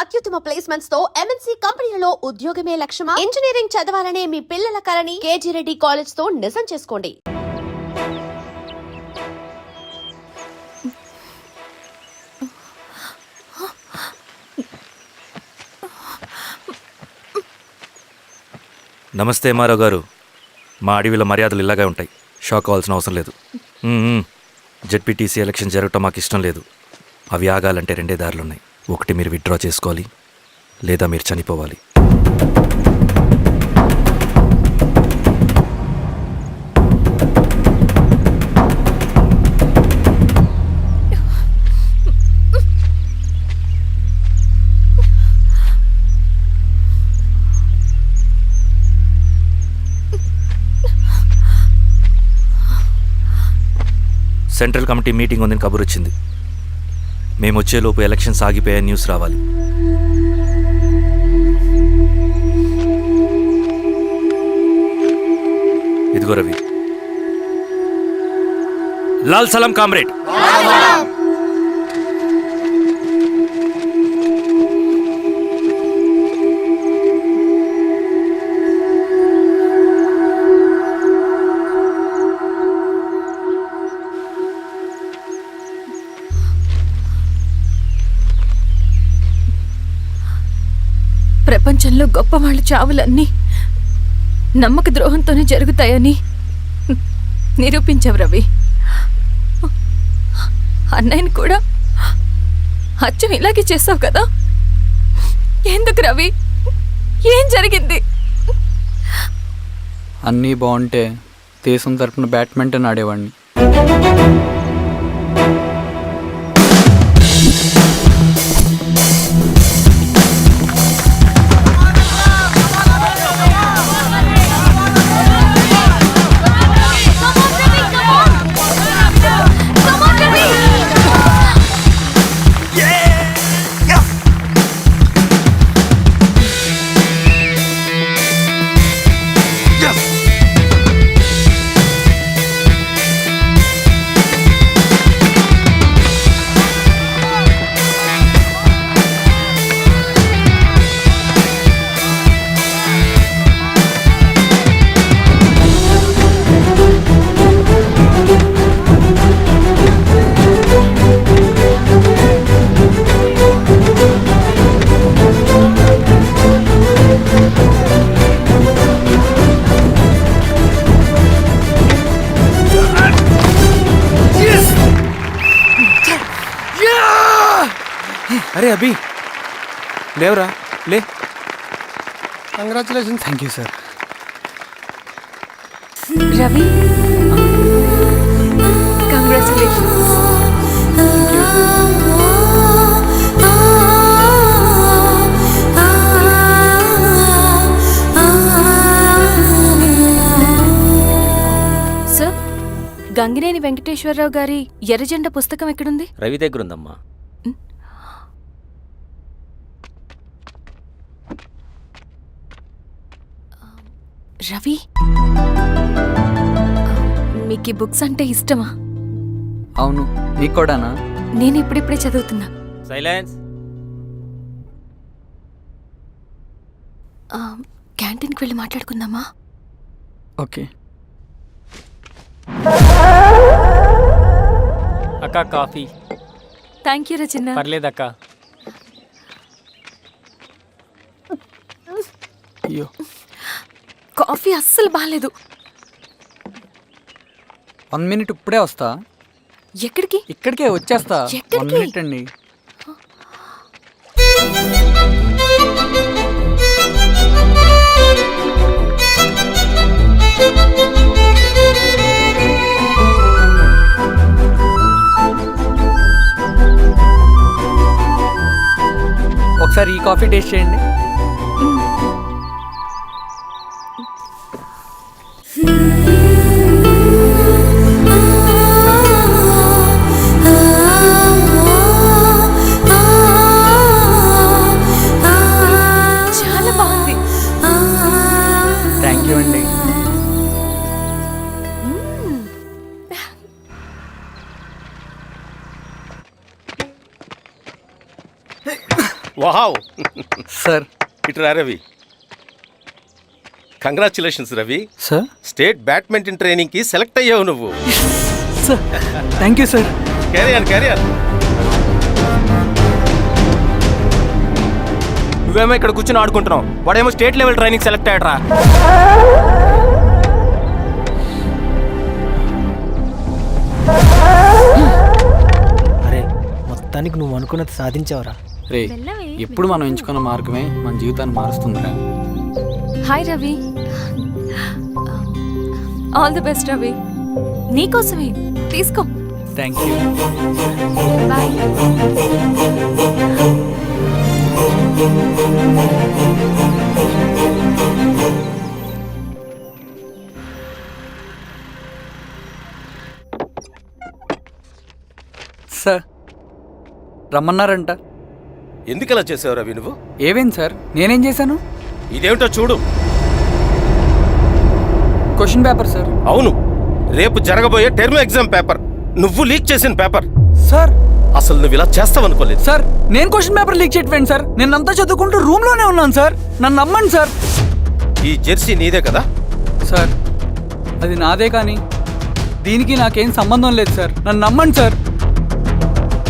అత్యుత్తమ ప్లేస్మెంట్స్ తో ఎంఎన్సీ కంపెనీలలో ఉద్యోగమే లక్ష్యమా? ఇంజనీరింగ్ చదవాలనే మీ పిల్లల కలని కేజీ రెడ్డి కాలేజ్ తో నిజం చేసుకోండి. నమస్తే ఎంఆర్ఓ గారు. మా అడవిలో మర్యాదలు ఇలాగే ఉంటాయి. షాక్ అవ్వాల్సిన అవసరం లేదు. జెడ్పీటీసీ ఎలక్షన్ జరగటం మాకు ఇష్టం లేదు. అవి ఆగాలంటే రెండే దారులున్నాయి. ఒకటి మీరు విత్డ్రా చేసుకోవాలి, లేదా మీరు చనిపోవాలి. సెంట్రల్ కమిటీ మీటింగ్ ఉందని కబురు వచ్చింది. మేము వచ్చేలోపు ఎలక్షన్స్ ఆగిపోయే న్యూస్ రావాలి. ఇదిగో రవి. లాల్ సలాం కామ్రేడ్. ప్రపంచంలో గొప్ప వాళ్ళ చావులన్నీ నమ్మక ద్రోహంతోనే జరుగుతాయని నిరూపించావు రవి. అన్నయ్యని కూడా అచ్చం ఇలాగే చేస్తావు కదా? ఎందుకు రవి? ఏం జరిగింది? అన్నీ బాగుంటే దేశం తరపున బ్యాడ్మింటన్ ఆడేవాడిని. అరే అభి, లేవరా, లే. Congratulations. Thank you sir. Ravi, congratulations. Sir, Gangineni Venkateswararao గారి ఎర్రజెండ పుస్తకం ఎక్కడుంది? రవి దగ్గర ఉందమ్మా. రవి, మీకు ఈ బుక్స్ అంటే ఇష్టమా? అవును, నీకు కూడానా? నేను ఇప్పుడిప్పుడే చదువుతున్నా. సైలెన్స్. క్యాంటీన్కి వెళ్ళి మాట్లాడుకుందామా? ఓకే. అక్క కాఫీ. థ్యాంక్ యూ రచన. పర్లేదక్క. అయ్యో, కాఫీ అస్సలు బాగాలేదు. 1 minute ఇప్పుడే వస్తా. ఎక్కడికి? ఇక్కడికే వచ్చేస్తా. ఎక్కడికి? 1 minute అండి. ఒకసారి ఈ కాఫీ టేస్ట్ చేయండి. చాలా బాగుంది. థ్యాంక్ యూ అండి. Wow sir. ఇటు రా Ravi. Congratulations Ravi, sir. State badminton training కి సెలెక్ట్ అయ్యావు నువ్వు. Sir thank you sir. Carrier. నువ్వేమో ఇక్కడ కూర్చొని ఆడుకుంటున్నావు, వాడేమో స్టేట్ లెవెల్ ట్రైనింగ్ సెలెక్ట్ అయ్యాడ్రా. అరే మొత్తానికి నువ్వు అనుకున్నది సాధించావురా. రే, ఎప్పుడు మనం ఎంచుకున్న మార్గమే మన జీవితాన్ని మారుస్తుందిరా. Hi Ravi. All the best Ravi. నీకోసమే తీసుకో. Thank you. బాయ్. సార్ రమ్మన్నారంట. ఎందుకు అలా చేసావు రవి నువ్వు? ఏవేం సార్, నేనేం చేశాను? ఇదేమిటో చూడు. Question paper sir. అవును, రేపు జరగబోయే టర్మ్ ఎగ్జామ్ పేపర్ నువ్వు లీక్ చేసిన పేపర్. సార్ అసలు నువ్వు ఇలా చేస్తావనుకోలేదు. సార్ నేను క్వశ్చన్ పేపర్ లీక్ చేయట్లేండి సార్. నేనంతా చదువుకుంటూ రూమ్ లోనే ఉన్నాను సార్. నన్ను నమ్మండి సార్. ఈ జెర్సీ నీదే కదా? సార్ అది నాదే, కానీ దీనికి నాకేం సంబంధం లేదు సార్. నన్ను నమ్మండి సార్.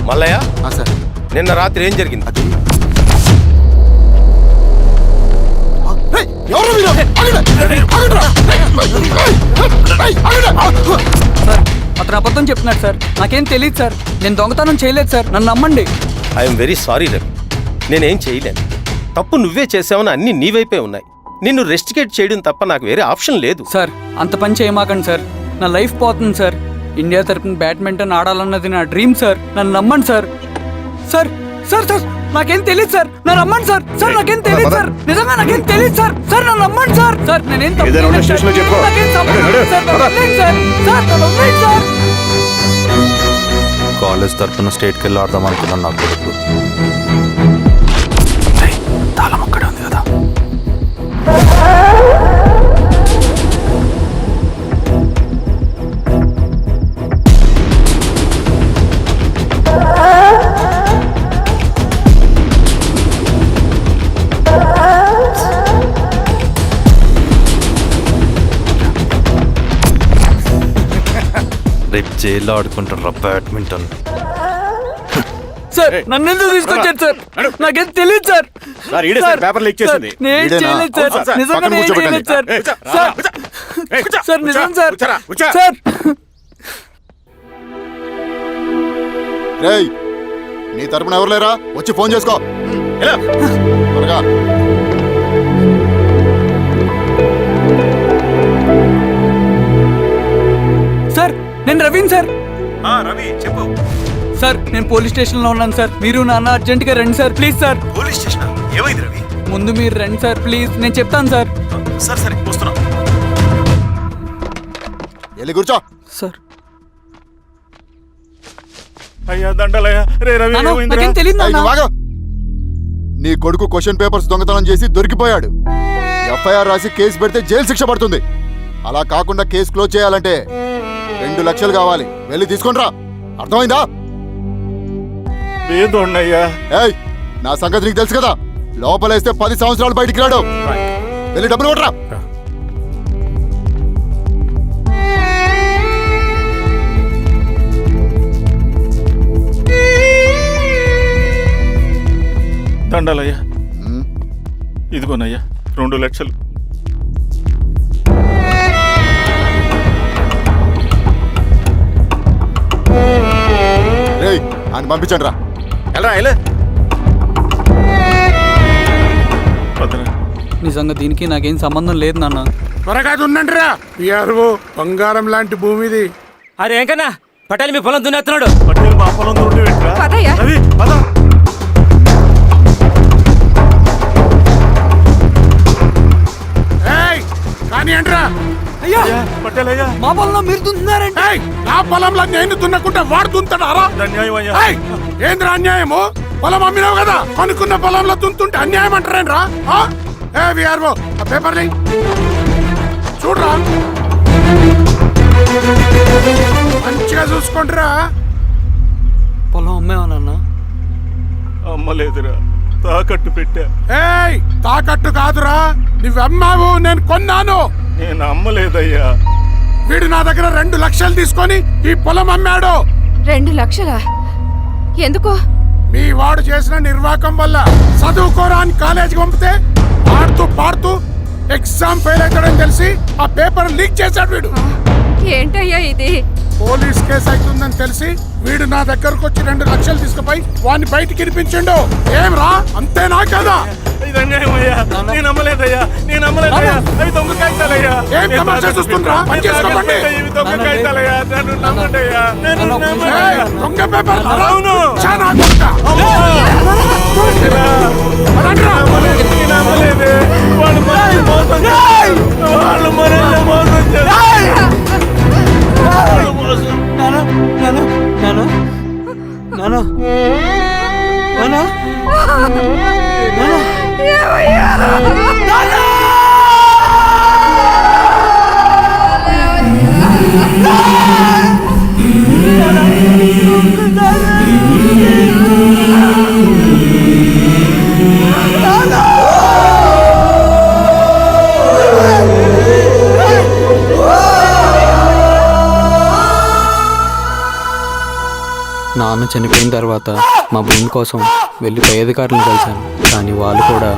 మల్లయ్య, సార్ నిన్న రాత్రి ఏం జరిగింది? సార్ అతను అబద్ధం చెప్తున్నాడు సార్. నాకేం తెలియదు సార్. నేను దొంగతనం చేయలేదు సార్. నన్ను నమ్మండి. ఐఎమ్ వెరీ సారీ రవి, నేనేం చేయలేను. తప్పు నువ్వే చేసావని అన్ని నీ వైపే ఉన్నాయి. నిన్ను రెస్టికేట్ చేయడం తప్ప నాకు వేరే ఆప్షన్ లేదు. సార్ అంత పని చేయమాకండి సార్. నా లైఫ్ పోతుంది సార్. ఇండియా తరపున బ్యాడ్మింటన్ ఆడాలన్నది నా డ్రీమ్ సార్. నన్ను నమ్మండి సార్. సార్ సార్ సార్ నాకేం తెలియదు సార్. నన్ను నమ్మండి సార్. సార్ నాకేం తెలియదు సార్. నిజంగా నాకేం తెలియదు సార్. సార్ నన్ను నమ్మండి సార్. సార్ నేనేం తప్పు చేయలేదు సార్. నాకేం సంబంధం లేదు సార్. నన్ను వదిలేయండి సార్. సార్ నన్ను వదిలేయండి సార్. కాలేజ్ తరఫున స్టేట్కి వెళ్ళి ఆడదాం అనుకున్నాను. నాకు కొడుకు తాళం అక్కడే ఉంది కదా. రేపు జైల్లో ఆడుకుంటారా బ్యాడ్మింటన్? సార్ నన్ను ఎందుకు తీసుకొచ్చారు సార్? నాకేం తెలియదు సార్. పేపర్ లీక్ చేసింది. నేను చేయలేదు సార్. నిజంగా నేను చేయలేదు సార్. సార్ సార్ నిజం సార్. సార్ రేయ్, నీ తరపున ఎవరు లేరా? వచ్చి ఫోన్ చేసుకో త్వరగా. సార్ నేను రవీన్ సార్. రవి చెప్పు. సార్ నేను పోలీస్ స్టేషన్ లో ఉన్నాను సార్. మీరు నాన్న అర్జెంట్ గా రండి sir. Please sir. Police station ఏమైంది రవి? ముందు మీరు రండి సార్ ప్లీజ్. నేను చెప్తాను సార్. సరే వస్తున్నా. వెళ్ళి కూర్చో. సార్ అయ్యా దండలయ్యా. రే రవి, నాన్న, ఏమైందిరా? నాకేం తెలియదు ఏయ్, నాన్న. నువ్వు ఆగు. నీ కొడుకు క్వశ్చన్ పేపర్స్ దొంగతనం చేసి దొరికిపోయాడు. ఎఫ్ఐఆర్ రాసి కేసు పెడితే జైలు శిక్ష పడుతుంది. అలా కాకుండా కేసు క్లోజ్ చేయాలంటే 2 లక్షలు కావాలి. వెళ్ళి తీసుకొని రా. అర్థమైందా? ఏదోన్నయ్యా. ఏయ్, నా సంగతి నీకు తెలుసు కదా. లోపలేస్తే 10 సంవత్సరాలు బయటికి రాడు. వెళ్ళి డబ్బులు కొట్టరా. దండలయ్యా. ఇదిగోనయ్యా 2 లక్షలు. రేయ్, ఆయన పంపించండి రా. ఎలా నిజంగా దీనికి నాకేం సంబంధం లేదు నాన్న. త్వరగా దున్నండి రా. బంగారం లాంటి భూమిది. అరే ఏంకన్నా, పటేల్ మీ పొలం దున్నేస్తున్నాడు. పదయ్యా. రవి పద. కానీ ఏంట్రా? అయ్యా పటేల్ అయ్యా, మా పొలంలో మీరు దున్నుతున్నారండి. నా పొలంలో నేను దున్నకుంటే వాడు దున్నుతాడా? అన్యాయం అయ్యా. ఏంద్రా అన్యాయము? పొలం అమ్మినావు కదా, అనుకున్న పొలంలో దున్నుతుంటే అన్యాయం అంటారేంట్రా? విఆర్ఓ ఆ పేపర్ని చూడరా, మంచిగా చూసుకుంటారా. పొలం అమ్మేవా నాన్న? అమ్మలేదురా. తాకట్టు పెట్టా. ఏయ్, తాకట్టు కాదురా, నువ్వమ్మావు, నేను కొన్నాను. నేను అమ్మలేదయ్యా. వీడు నా దగ్గర 2 లక్షలు తీసుకొని ఈ పొలం అమ్మాడు. 2 లక్షలా? ఎందుకు? మీ వాడు చేసిన నిర్వాకం వల్ల చదువుకోరా అని కాలేజీకి పంపితే ఆడుతూ పాడుతూ ఎగ్జామ్ ఫెయిల్ అవుతాడని తెలిసి ఆ పేపర్ లీక్ చేశాడు వీడు. ఏంటయ్యా ఇది? పోలీస్ కేసు అవుతుందని తెలిసి వీడు నా దగ్గరకు వచ్చి 2 లక్షలు తీసుకుపోయి వాడిని బయటికి ఇరిపించిండు. ఏం రా, అంతేనా కదా? ఏం తమాషా చూస్తుండ్రా? పని చేసుకోకండి. ఏయ్, దొంగ పేపర్ చాలా కొత్త. పదండ్రా. నాన్న చనిపోయిన తర్వాత మా బృంద్ కోసం వెళ్ళి పై అధికారులను కలిశాను, కానీ వాళ్ళు కూడా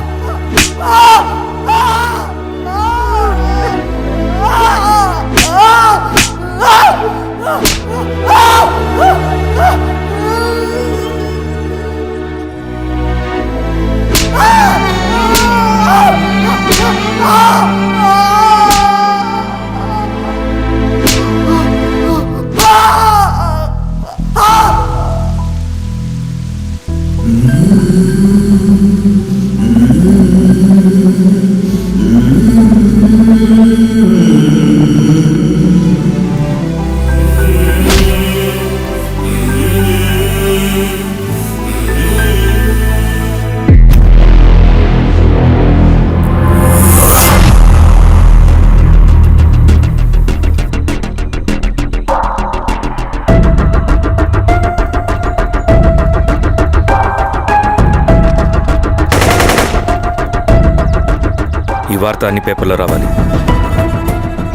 ఈ వార్త అన్ని పేపర్లో రావాలి.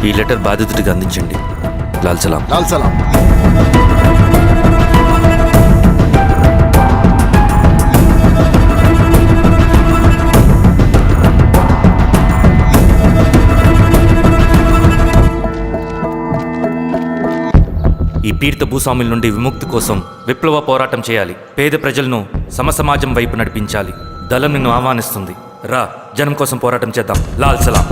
ఈ లెటర్ బాధితుడికి అందించండి. లాల్ సలాం. లాల్ సలాం. ఈ పీడిత భూస్వాముల నుండి విముక్తి కోసం విప్లవ పోరాటం చేయాలి. పేద ప్రజలను సమసమాజం వైపు నడిపించాలి. దళం నిన్ను ఆహ్వానిస్తుంది. రా, జనం కోసం పోరాటం చేద్దాం. లాల్ సలాం.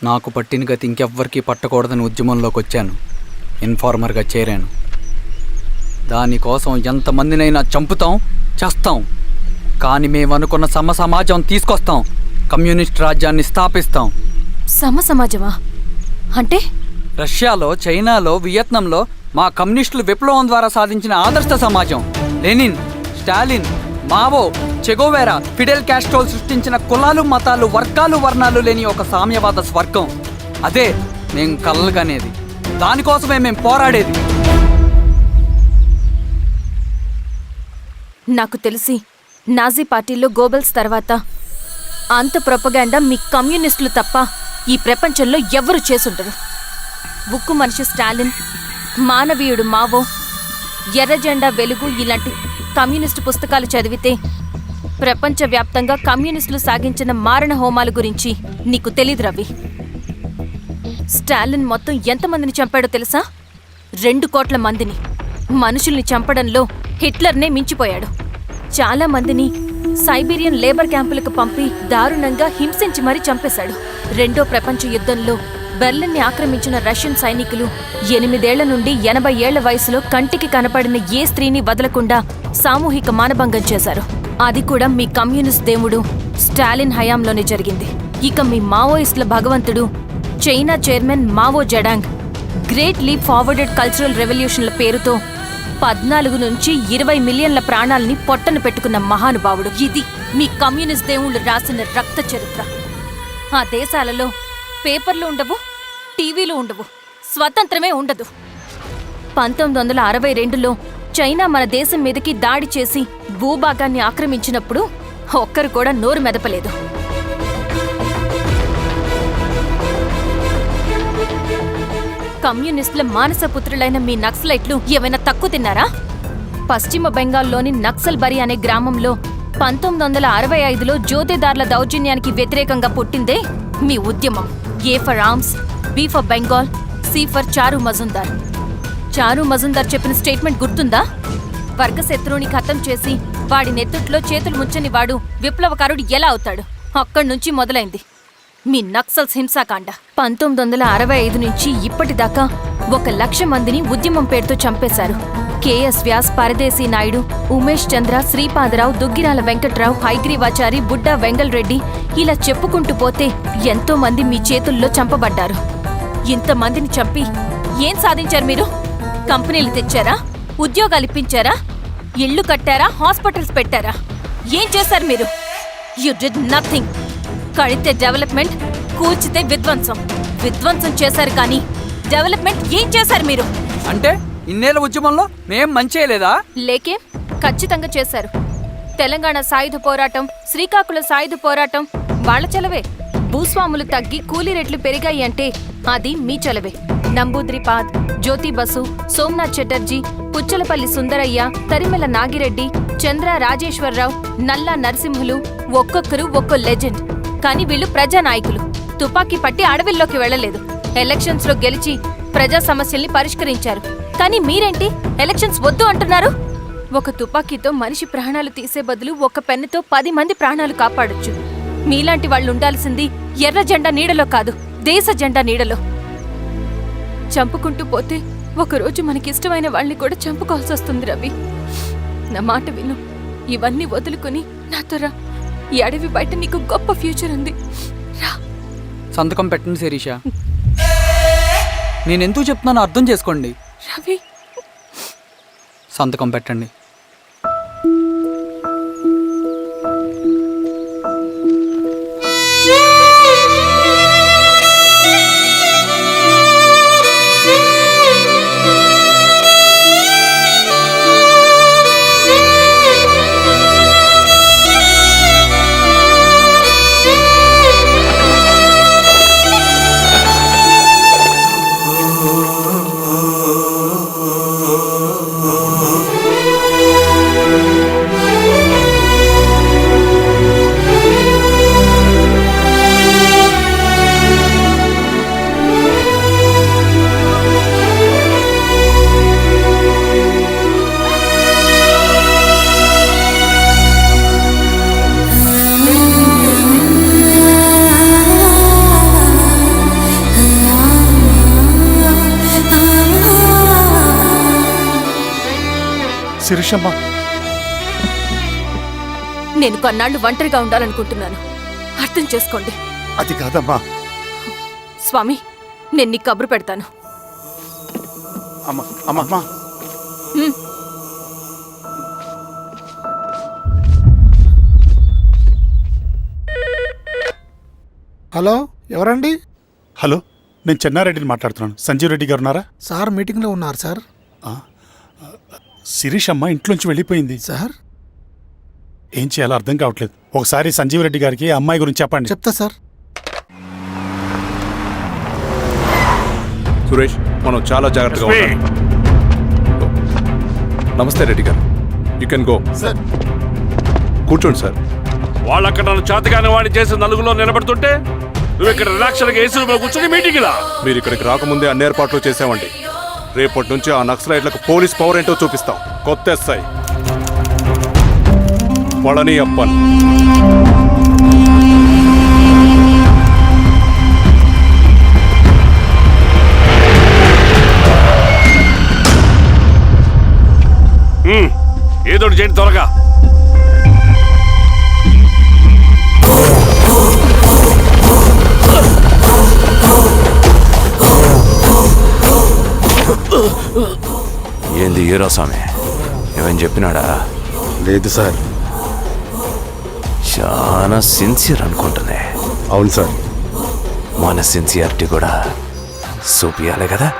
నాకు పట్టిన గతి ఇంకెవ్వరికీ పట్టకూడదని ఉద్యమంలోకి వచ్చాను. ఇన్ఫార్మర్గా చేరాను. దానికోసం ఎంతమందినైనా చంపుతాం, చేస్తాం. కానీ మేమనుకున్న సమాజం తీసుకొస్తాం. కమ్యూనిస్ట్ రాజ్యాన్ని స్థాపిస్తాం. సమాజమా అంటే? రష్యాలో, చైనాలో, వియత్నంలో మా కమ్యూనిస్టులు విప్లవం ద్వారా సాధించిన ఆదర్శ సమాజం. Lenin, Stalin, Mao, Che Guevara, Fidel క్యాస్ట్రోల్ సృష్టించిన కులాలు, మతాలు, వర్గాలు, వర్ణాలు లేని ఒక సామ్యవాద స్వర్గం. అదే మేము కలలుగనేది. దానికోసమే మేము పోరాడేది. నాకు తెలిసి నాజీ పార్టీలో గోబెల్స్ తర్వాత అంత ప్రొపగాండా మీ కమ్యూనిస్టులు తప్ప ఈ ప్రపంచంలో ఎవ్వరూ చేసుండరు. ఉక్కు మనిషి స్టాలిన్, మానవీయుడు మావో, ఎర్ర జెండా వెలుగు ఇలాంటి కమ్యూనిస్టు పుస్తకాలు చదివితే ప్రపంచవ్యాప్తంగా కమ్యూనిస్టులు సాగించిన మారణ హోమాల గురించి నీకు తెలీదు రవి. స్టాలిన్ మొత్తం ఎంతమందిని చంపాడో తెలుసా? 2 కోట్ల మందిని. మనుషుల్ని చంపడంలో హిట్లర్నే మించిపోయాడు. చాలా మందిని సైబీరియన్ లేబర్ క్యాంపులకు పంపి దారుణంగా హింసించి మరీ చంపేశాడు. 2వ ప్రపంచ యుద్ధంలో బెర్లిన్ని ఆక్రమించిన రష్యన్ సైనికులు 8 ఏళ్ల నుండి 80 ఏళ్ల వయసులో కంటికి కనపడిన ఏ స్త్రీని వదలకుండా సామూహిక మానభంగం చేశారు. అది కూడా మీ కమ్యూనిస్ట్ దేవుడు స్టాలిన్ హయాంలోనే జరిగింది. ఇక మీ మావోయిస్టుల భగవంతుడు China chairman Mao Zedong great leap forwarded cultural రెవల్యూషన్ల పేరుతో 14 నుంచి 20 మిలియన్ల ప్రాణాలని పొట్టన పెట్టుకున్న మహానుభావుడు. ఇది మీ కమ్యూనిస్ట్ దేవుళ్ళు రాసిన రక్త చరిత్ర. ఆ దేశాలలో పేపర్లు ఉండవు, టీవీలు ఉండవు, స్వతంత్రమే ఉండదు. 1962లో చైనా మన దేశం మీదకి దాడి చేసి భూభాగాన్ని ఆక్రమించినప్పుడు ఒక్కరు కూడా నోరు మెదపలేదు. కమ్యూనిస్టుల మానసపుత్రులైన మీ నక్సలైట్లు ఏమైనా తక్కువ తిన్నారా? పశ్చిమ బెంగాల్లోని నక్సల్బరి అనే గ్రామంలో 1965లో జోతేదార్ల దౌర్జన్యానికి వ్యతిరేకంగా పుట్టిందే మీ ఉద్యమం. A for arms, B for Bengal, C for Charu Majumdar. చారు మజుందార్ చెప్పిన స్టేట్మెంట్ గుర్తుందా? వర్గశత్రువుని ఖతం చేసి వాడి నెత్తుట్లో చేతులు ముంచని వాడు విప్లవకారుడు ఎలా అవుతాడు? అక్కడి నుంచి మొదలైంది మీ నక్సల్స్ హింసాకాండ. 1965 నుంచి ఇప్పటిదాకా 1,00,000 మందిని ఉద్యమం పేరుతో చంపేశారు. కేఎస్ వ్యాస్, పరదేశీ నాయుడు, ఉమేష్ చంద్ర, శ్రీపాదరావు, దుగ్గిరాల వెంకట్రావు, హైగ్రీవాచారి, బుడ్డా వెంగల్ రెడ్డి, ఇలా చెప్పుకుంటూ పోతే ఎంతో మంది మీ చేతుల్లో చంపబడ్డారు. ఇంతమందిని చంపి ఏం సాధించారు మీరు? కంపెనీలు తెచ్చారా? ఉద్యోగాలు ఇప్పించారా? ఇళ్లు కట్టారా? హాస్పిటల్స్ పెట్టారా? ఏం చేశారు మీరు? You did nothing. కడితే డెవలప్మెంట్, కూల్చితే విధ్వంసం. విధ్వంసం చేశారు కానీ డెవలప్మెంట్ ఏం చేశారు మీరు? అంటే ఇన్నేళ్ల ఉద్యమంలో మేం మంచి చేయలేదా? లేకే, ఖచ్చితంగా చేశారు. తెలంగాణ సాయుధ పోరాటం, శ్రీకాకుళం సాయుధ పోరాటం వాళ్ళ చలవే. భూస్వాములు తగ్గి కూలీ రేట్లు పెరిగాయి అంటే అది మీ చలవే. నంబూద్రిపాద్, జ్యోతి బసు, సోమనాథ్ చటర్జీ, పుచ్చలపల్లి సుందరయ్య, తరిమెల నాగిరెడ్డి, చంద్ర రాజేశ్వరరావు, నల్లా నరసింహులు ఒక్కొక్కరు ఒక్కో లెజెండ్. కానీ వీళ్ళు ప్రజానాయకులు. తుపాకీ పట్టి అడవిల్లోకి వెళ్లలేదు. ఎలక్షన్స్ లో గెలిచి ప్రజా సమస్యల్ని పరిష్కరించారు. కానీ మీరేంటి ఎలక్షన్స్ వద్దు అంటున్నారు? ఒక తుపాకీతో మనిషి ప్రాణాలు తీసే బదులు ఒక పెన్నుతో 10 మంది ప్రాణాలు కాపాడొచ్చు. మీలాంటి వాళ్ళు ఉండాల్సింది ఎర్ర జెండా నీడలో కాదు, దేశ జెండా నీడలో. చంపుకుంటూ పోతే ఒకరోజు మనకిష్టమైన వాళ్ళని కూడా చంపుకోవాల్సి వస్తుంది రవి. నా మాట విను. ఇవన్నీ వదులుకుని నాతో రా. ఈ అడవి బయట నీకు గొప్ప ఫ్యూచర్ ఉంది. రా. సంతకం పెట్టండి శిరీష. నేనెందుకు చెప్తున్నానో అర్థం చేసుకోండి. రవి, సంతకం పెట్టండి. శిరీషమ్మ, నేను కొన్నాళ్ళు ఒంటరిగా ఉండాలనుకుంటున్నాను. అర్థం చేసుకోండి. అది కాదమ్మా. స్వామి, నేను నీ కబురు పెడతాను. అమ్మా అమ్మా అమ్మా. హలో, ఎవరండి? హలో, నేను చెన్నారెడ్డిని మాట్లాడుతున్నాను. సంజీవ్ రెడ్డి గారు ఉన్నారా? సార్ మీటింగ్లో ఉన్నారు సార్. శిరీషమ్మ ఇంట్లోంచి వెళ్ళిపోయింది సార్, ఏం చేయాలో అర్థం కావట్లేదు. ఒకసారి సంజీవ్ రెడ్డి గారికి అమ్మాయి గురించి చెప్పండి. చెప్తా సార్. సురేష్, మనం చాలా జాగ్రత్తగా ఉండాలి. నమస్తే రెడ్డి గారు, యూ కెన్ గో. సార్, కూర్చోండి సార్. వాళ్ళు అక్కడ నన్ను చేతగాని వాడిని చేసి నలుగులో నిలబడుతుంటే నువ్వు ఇక్కడ రిలాక్స్గా ఏసీ రూమ్లో కూర్చొని మీటింగ్ ఇలా. మీరు ఇక్కడికి రాకముందే అన్ని ఏర్పాట్లు చేసామండి. రేపటి నుంచి ఆ నక్సలైట్లకు పోలీస్ పవర్ ఏంటో చూపిస్తాం. కొత్త ఎస్ఐ పళని అప్పన్. ఏదోటి చేయండి త్వరగా. ఏంది ఏరా స్వామి? ఏమని చెప్పినాడా? లేదు సార్. చాలా సిన్సియర్ అనుకుంటుంది. అవును సార్. మన సిన్సియారిటీ కూడా చూపియాలి కదా.